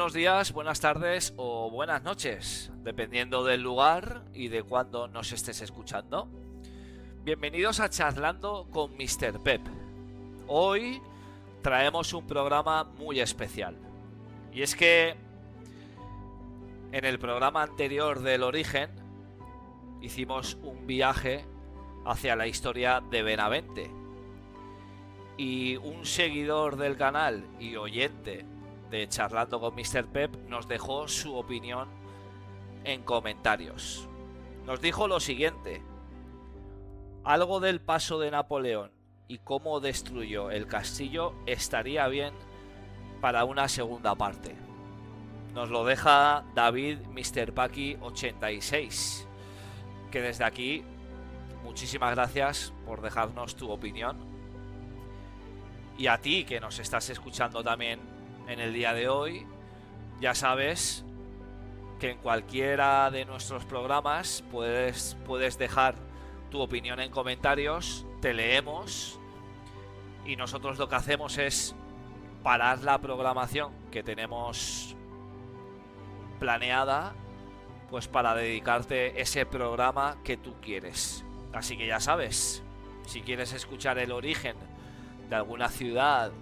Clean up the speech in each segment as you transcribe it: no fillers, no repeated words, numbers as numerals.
Buenos días, buenas tardes o buenas noches, dependiendo del lugar y de cuándo nos estés escuchando. Bienvenidos a Charlando con Mr. Pep. Hoy traemos un programa muy especial. Y es que en el programa anterior del Origen hicimos un viaje hacia la historia de Benavente. Y un seguidor del canal y oyente de Charlando con Mr. Pep nos dejó su opinión en comentarios. Nos dijo lo siguiente: algo del paso de Napoleón y cómo destruyó el castillo estaría bien para una segunda parte. Nos lo deja David Mr. Paki 86, que desde aquí muchísimas gracias por dejarnos tu opinión. Y a ti que nos estás escuchando también en el día de hoy, ya sabes que en cualquiera de nuestros programas puedes dejar tu opinión en comentarios, te leemos y nosotros lo que hacemos es parar la programación que tenemos planeada, pues para dedicarte ese programa que tú quieres. Así que ya sabes, si quieres escuchar el origen de alguna ciudad,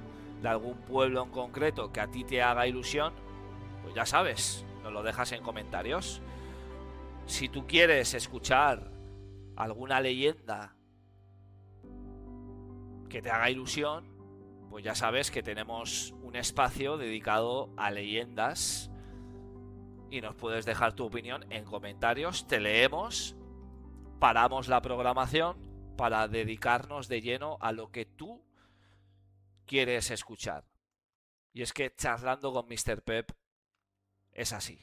de algún pueblo en concreto que a ti te haga ilusión, pues ya sabes, nos lo dejas en comentarios. Si tú quieres escuchar alguna leyenda que te haga ilusión, pues ya sabes que tenemos un espacio dedicado a leyendas y nos puedes dejar tu opinión en comentarios, te leemos, paramos la programación para dedicarnos de lleno a lo que tú quieres escuchar. Y es que Charlando con Mr. Pep es así.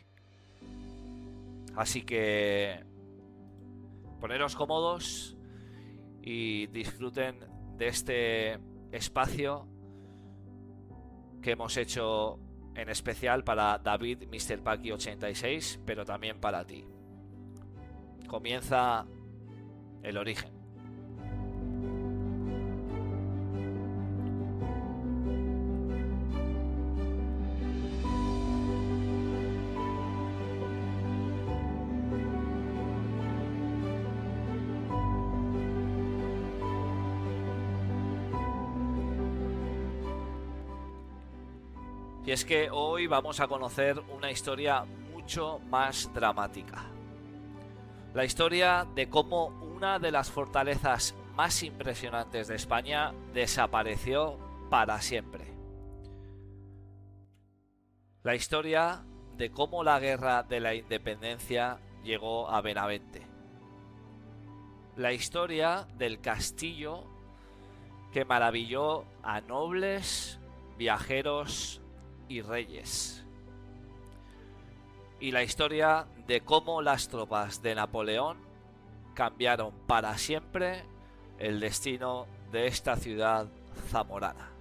Así que poneros cómodos y disfruten de este espacio que hemos hecho en especial para David Mr. Paki 86, pero también para ti. Comienza el origen. Y es que hoy vamos a conocer una historia mucho más dramática. La historia de cómo una de las fortalezas más impresionantes de España desapareció para siempre. La historia de cómo la guerra de la independencia llegó a Benavente. La historia del castillo que maravilló a nobles, viajeros y reyes. Y la historia de cómo las tropas de Napoleón cambiaron para siempre el destino de esta ciudad zamorana.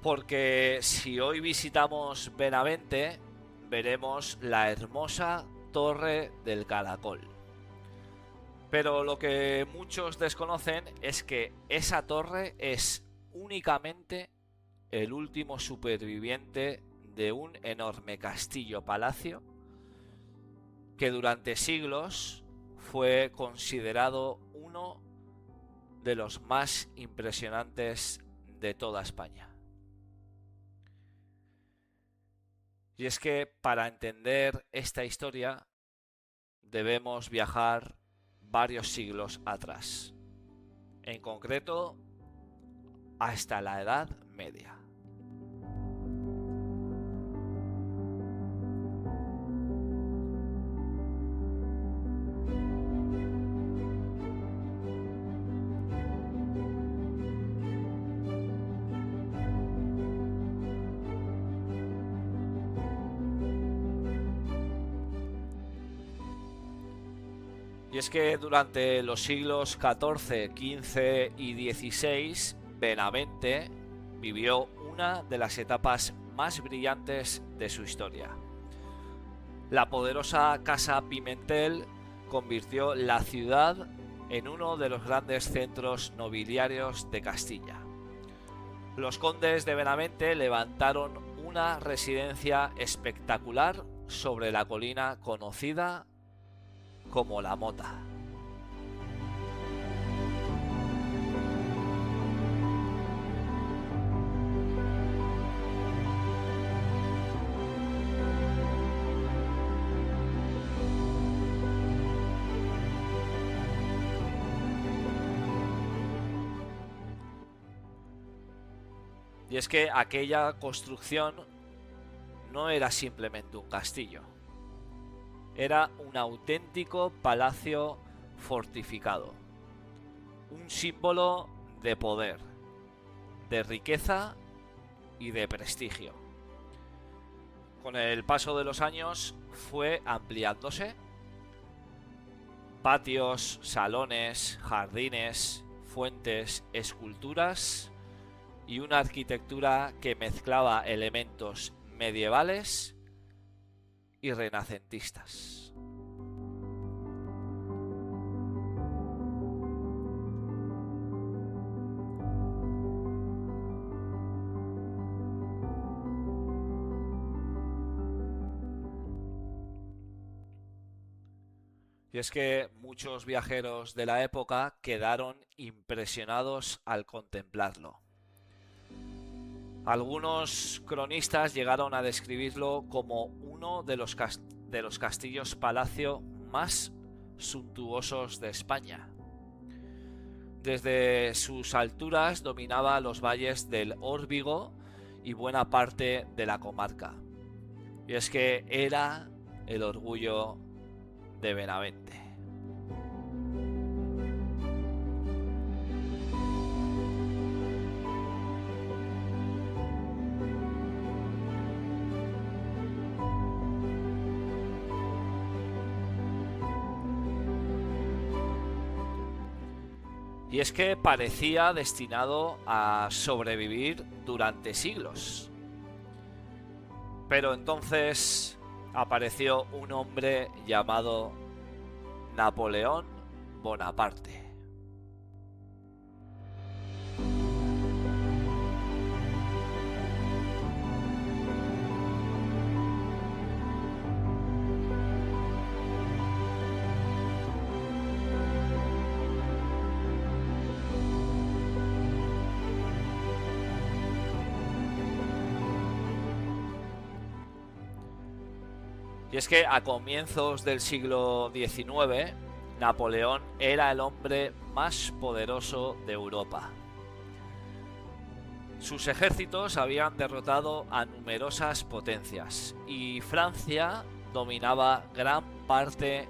Porque si hoy visitamos Benavente, veremos la hermosa Torre del Caracol. Pero lo que muchos desconocen es que esa torre es únicamente el último superviviente de un enorme castillo-palacio que durante siglos fue considerado uno de los más impresionantes de toda España. Y es que para entender esta historia debemos viajar varios siglos atrás, en concreto hasta la Edad Media. Y es que durante los siglos XIV, XV y XVI, Benavente vivió una de las etapas más brillantes de su historia. La poderosa Casa Pimentel convirtió la ciudad en uno de los grandes centros nobiliarios de Castilla. Los condes de Benavente levantaron una residencia espectacular sobre la colina conocida como La Mota. Y es que aquella construcción no era simplemente un castillo, era un auténtico palacio fortificado, un símbolo de poder, de riqueza y de prestigio. Con el paso de los años fue ampliándose. Patios, salones, jardines, fuentes, esculturas y una arquitectura que mezclaba elementos medievales y renacentistas. Y es que muchos viajeros de la época quedaron impresionados al contemplarlo. Algunos cronistas llegaron a describirlo como uno de los castillos-palacio más suntuosos de España. Desde sus alturas dominaba los valles del Órbigo y buena parte de la comarca. Y es que era el orgullo de Benavente. Y es que parecía destinado a sobrevivir durante siglos. Pero entonces apareció un hombre llamado Napoleón Bonaparte. Y es que a comienzos del siglo XIX, Napoleón era el hombre más poderoso de Europa. Sus ejércitos habían derrotado a numerosas potencias y Francia dominaba gran parte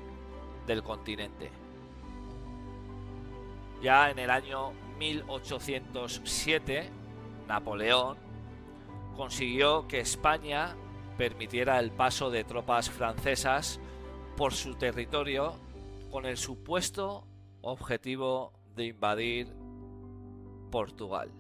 del continente. Ya en el año 1807, Napoleón consiguió que España permitiera el paso de tropas francesas por su territorio con el supuesto objetivo de invadir Portugal.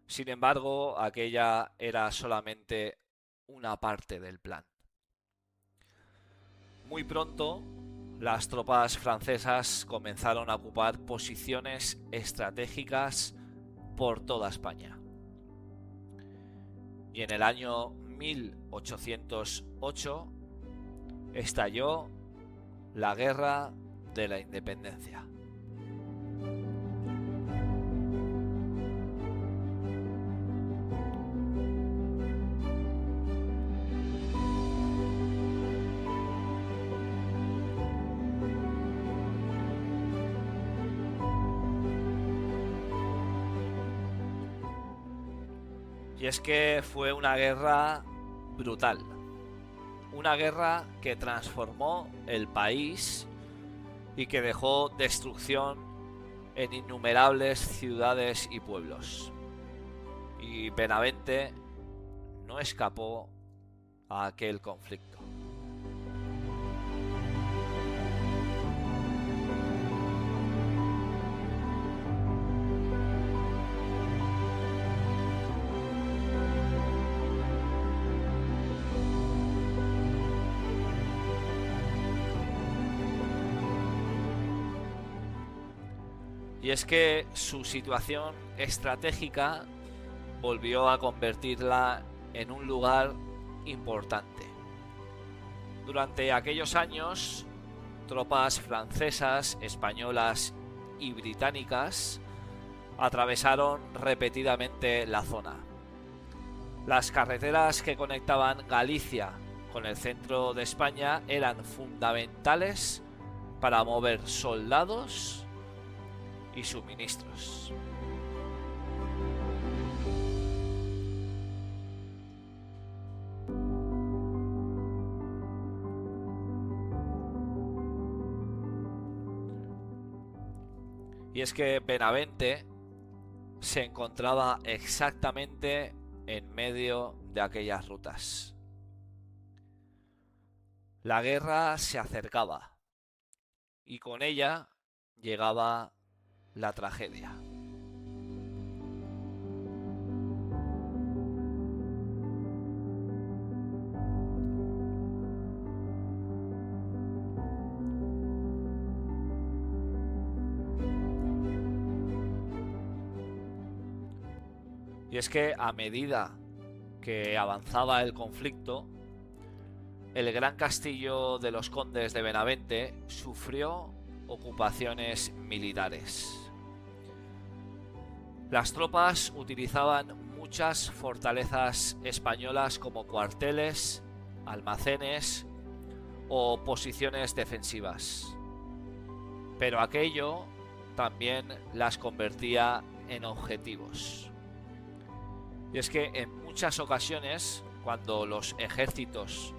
Sin embargo, aquella era solamente una parte del plan. Muy pronto, las tropas francesas comenzaron a ocupar posiciones estratégicas por toda España. Y en el año 1808 estalló la Guerra de la Independencia. Y es que fue una guerra brutal, una guerra que transformó el país y que dejó destrucción en innumerables ciudades y pueblos. Y Benavente no escapó a aquel conflicto. Y es que su situación estratégica volvió a convertirla en un lugar importante. Durante aquellos años, tropas francesas, españolas y británicas atravesaron repetidamente la zona. Las carreteras que conectaban Galicia con el centro de España eran fundamentales para mover soldados y suministros. Y es que Benavente se encontraba exactamente en medio de aquellas rutas. La guerra se acercaba y con ella llegaba la tragedia. Y es que a medida que avanzaba el conflicto, el gran castillo de los condes de Benavente sufrió ocupaciones militares. Las tropas utilizaban muchas fortalezas españolas como cuarteles, almacenes o posiciones defensivas. Pero aquello también las convertía en objetivos. Y es que en muchas ocasiones, cuando los ejércitos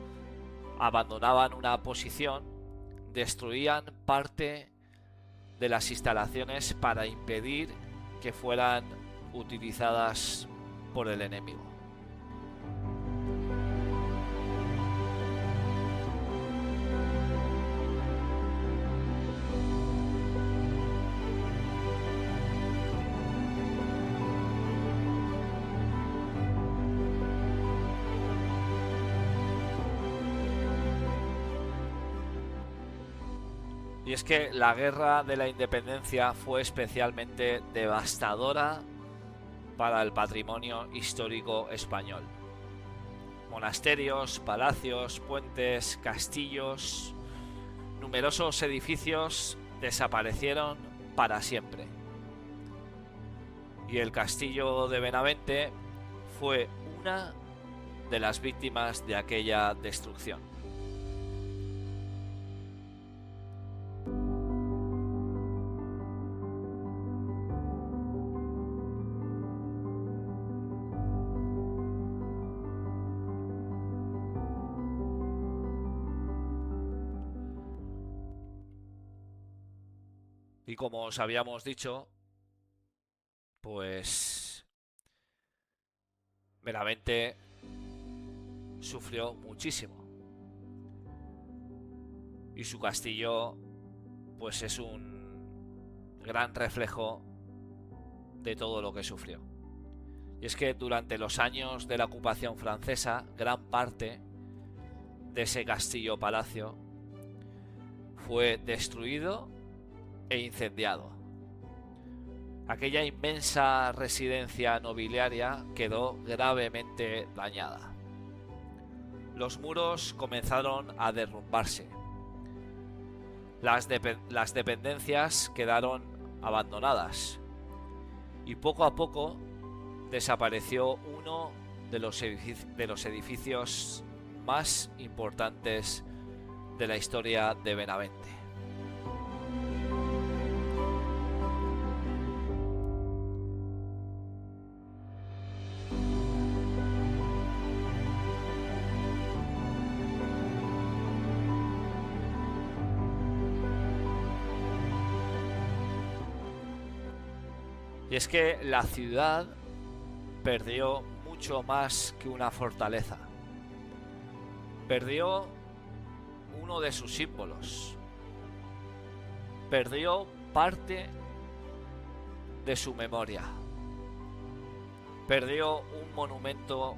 abandonaban una posición, destruían parte de las instalaciones para impedir que fueran utilizadas por el enemigo. Y es que la guerra de la independencia fue especialmente devastadora para el patrimonio histórico español. Monasterios, palacios, puentes, castillos, numerosos edificios desaparecieron para siempre. Y el castillo de Benavente fue una de las víctimas de aquella destrucción. Y como os habíamos dicho, pues Benavente sufrió muchísimo. Y su castillo pues es un gran reflejo de todo lo que sufrió. Y es que durante los años de la ocupación francesa, gran parte de ese castillo-palacio fue destruido e incendiado. Aquella inmensa residencia nobiliaria quedó gravemente dañada. Los muros comenzaron a derrumbarse. Las dependencias quedaron abandonadas. Y poco a poco desapareció uno de los edificios más importantes de la historia de Benavente. Y es que la ciudad perdió mucho más que una fortaleza. perdió uno de sus símbolos, perdió parte de su memoria, perdió un monumento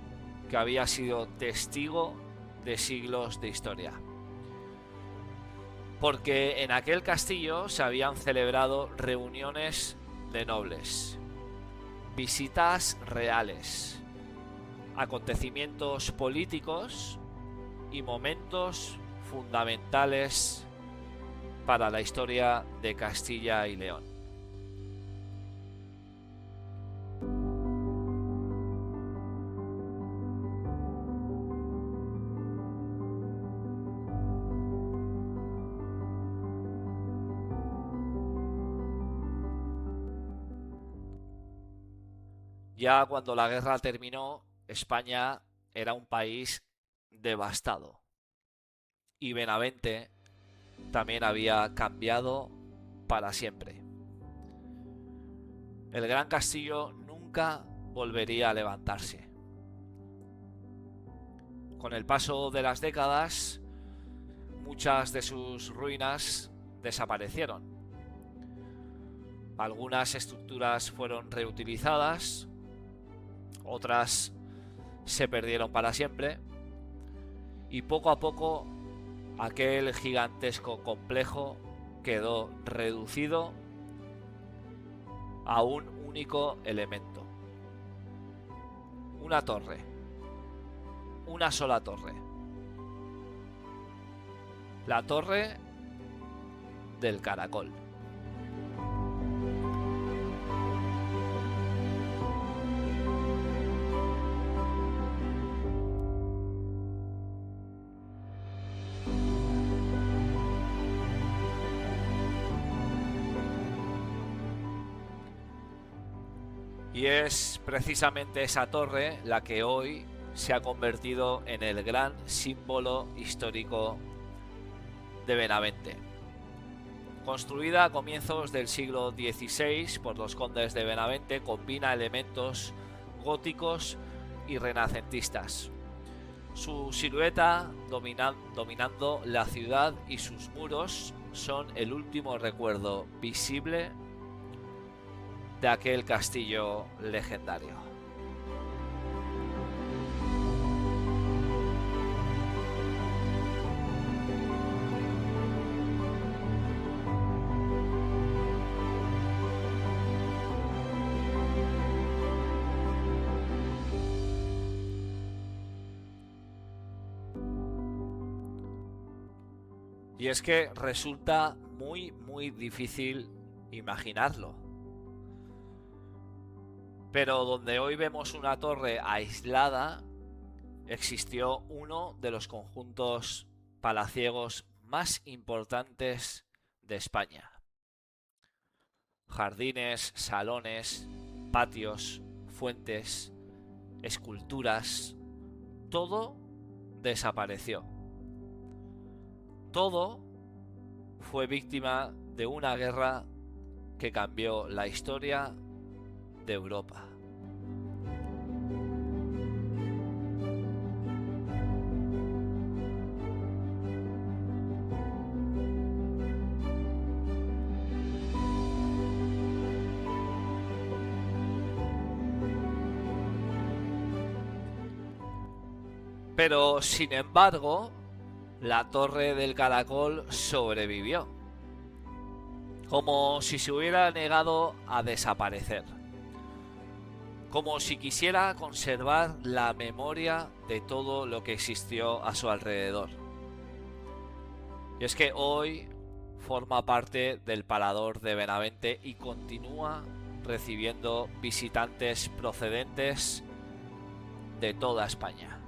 que había sido testigo de siglos de historia. Porque en aquel castillo se habían celebrado reuniones de nobles, visitas reales, acontecimientos políticos y momentos fundamentales para la historia de Castilla y León. Ya cuando la guerra terminó, España era un país devastado y Benavente también había cambiado para siempre. El gran castillo nunca volvería a levantarse. Con el paso de las décadas, muchas de sus ruinas desaparecieron. Algunas estructuras fueron reutilizadas, otras se perdieron para siempre y poco a poco aquel gigantesco complejo quedó reducido a un único elemento: una torre, una sola torre, la Torre del Caracol. Y es precisamente esa torre la que hoy se ha convertido en el gran símbolo histórico de Benavente. Construida a comienzos del siglo XVI por los condes de Benavente, combina elementos góticos y renacentistas. Su silueta dominando la ciudad y sus muros son el último recuerdo visible de aquel castillo legendario. Y es que resulta muy difícil imaginarlo. Pero donde hoy vemos una torre aislada, existió uno de los conjuntos palaciegos más importantes de España. Jardines, salones, patios, fuentes, esculturas, todo desapareció. Todo fue víctima de una guerra que cambió la historia de Europa. Pero, sin embargo, la Torre del Caracol sobrevivió, como si se hubiera negado a desaparecer, como si quisiera conservar la memoria de todo lo que existió a su alrededor. Y es que hoy forma parte del Parador de Benavente y continúa recibiendo visitantes procedentes de toda España.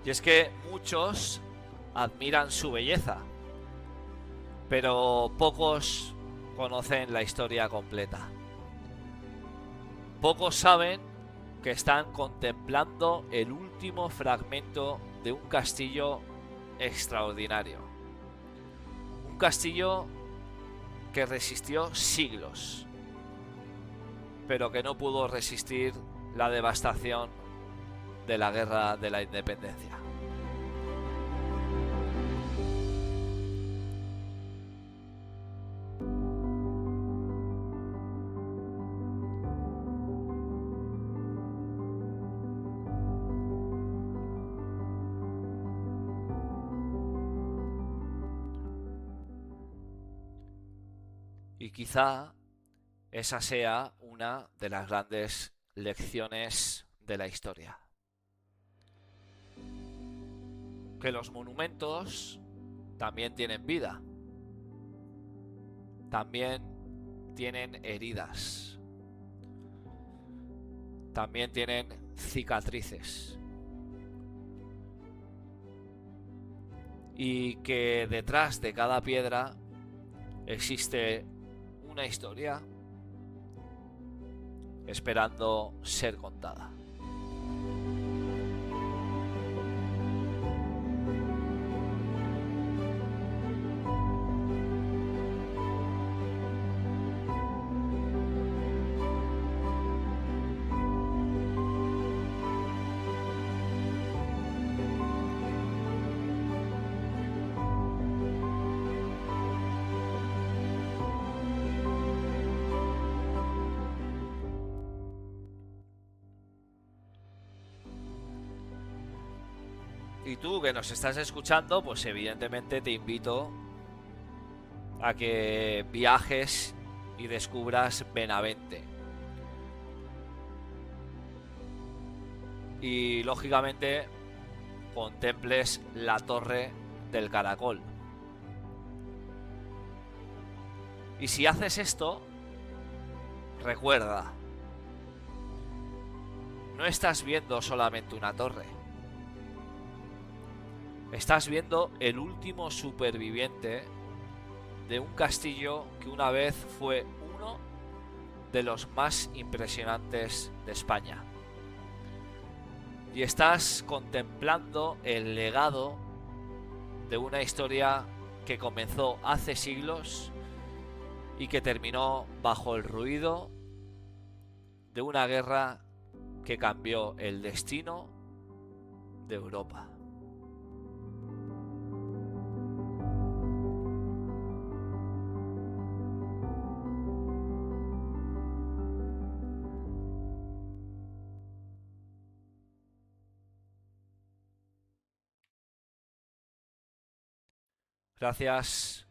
Y es que muchos admiran su belleza, pero pocos conocen la historia completa. Pocos saben que están contemplando el último fragmento de un castillo extraordinario. Un castillo que resistió siglos, pero que no pudo resistir la devastación de la Guerra de la Independencia. Y quizá esa sea una de las grandes lecciones de la historia. Que los monumentos también tienen vida. También tienen heridas. También tienen cicatrices. Y que detrás de cada piedra existe una historia esperando ser contada. Y tú que nos estás escuchando, pues evidentemente te invito a que viajes y descubras Benavente. Y lógicamente contemples la Torre del Caracol. Y si haces esto, recuerda, no estás viendo solamente una torre. Estás viendo el último superviviente de un castillo que una vez fue uno de los más impresionantes de España. Y estás contemplando el legado de una historia que comenzó hace siglos y que terminó bajo el ruido de una guerra que cambió el destino de Europa. Gracias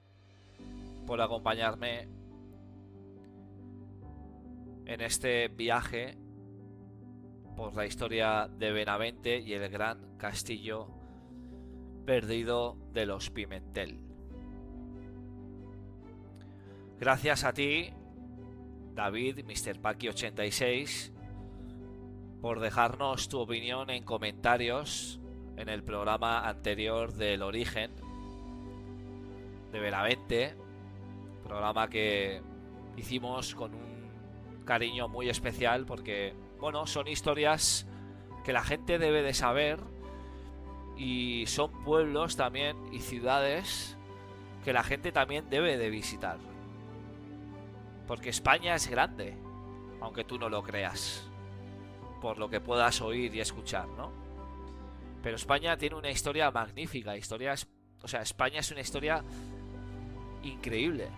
por acompañarme en este viaje por la historia de Benavente y el gran castillo perdido de los Pimentel. Gracias a ti, David, Mr. Paki 86, por dejarnos tu opinión en comentarios en el programa anterior del origen de Benavente, programa que hicimos con un cariño muy especial porque, bueno, son historias que la gente debe de saber y son pueblos también y ciudades que la gente también debe de visitar, porque España es grande, aunque tú no lo creas, por lo que puedas oír y escuchar, ¿no? Pero España tiene una historia magnífica, España es una historia increíble.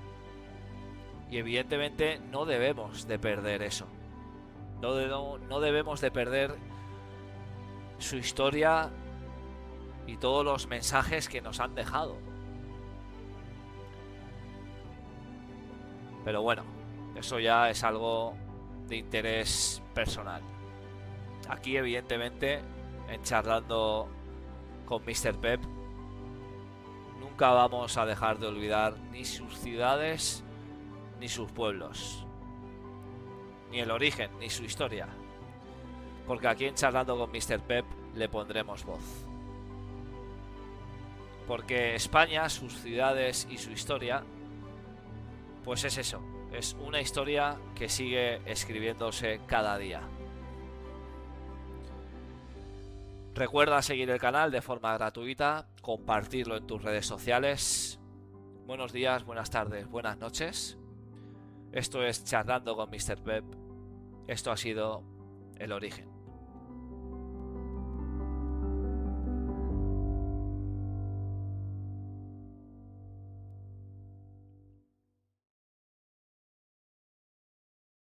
Y evidentemente no debemos de perder eso. No debemos de perder su historia y todos los mensajes que nos han dejado. Pero bueno, eso ya es algo de interés personal. Aquí evidentemente, en Charlando con Mr. Pep, nunca vamos a dejar de olvidar ni sus ciudades ni sus pueblos, ni el origen, ni su historia, porque aquí en Charlando con Mr. Pep le pondremos voz. Porque España, sus ciudades y su historia, pues es eso, es una historia que sigue escribiéndose cada día. Recuerda seguir el canal de forma gratuita, compartirlo en tus redes sociales. Buenos días, buenas tardes, buenas noches. Esto es Charlando con Mr. Pep. Esto ha sido El Origen.